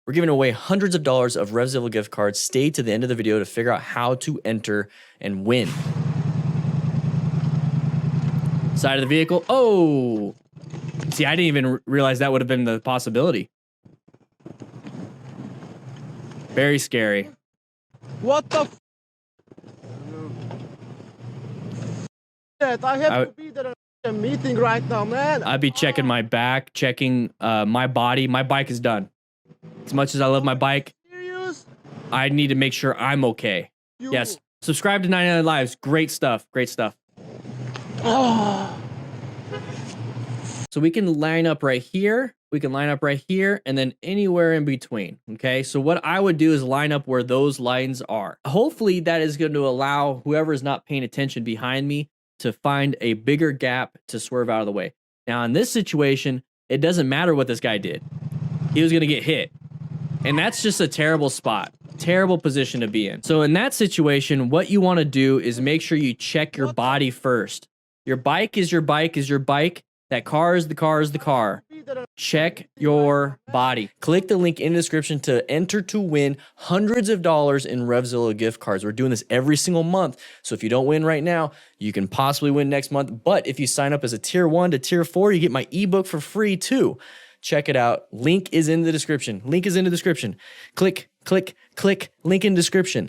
We're giving away hundreds of dollars of RevZilla gift cards. Stay to the end of the video to figure out how to enter and win. Side of the vehicle. Oh, see, I didn't even realize that would have been the possibility. Very scary. What the f? I have to be there at a meeting right now, man. I'd be checking my back, checking my body. My bike is done. As much as I love my bike, I need to make sure I'm okay. Yes. Subscribe to 99 Lives. Great stuff. Great stuff. Oh. So we can line up right here. We can line up right here and then anywhere in between. Okay. So what I would do is line up where those lines are. Hopefully that is going to allow whoever is not paying attention behind me to find a bigger gap to swerve out of the way. Now in this situation, it doesn't matter what this guy did. He was going to get hit. And that's just a terrible spot, terrible position to be in. So in that situation, what you want to do is make sure you check your body first. Your bike is your bike is your bike. That car is the car is the car. Check your body. Click the link in the description to enter to win hundreds of dollars in RevZilla gift cards. We're doing this every single month. So if you don't win right now, you can possibly win next month. But if you sign up as a tier 1 to tier 4, you get my ebook for free too. Check it out. Link is in the description. Link is in the description. Click, click, click. Link in description.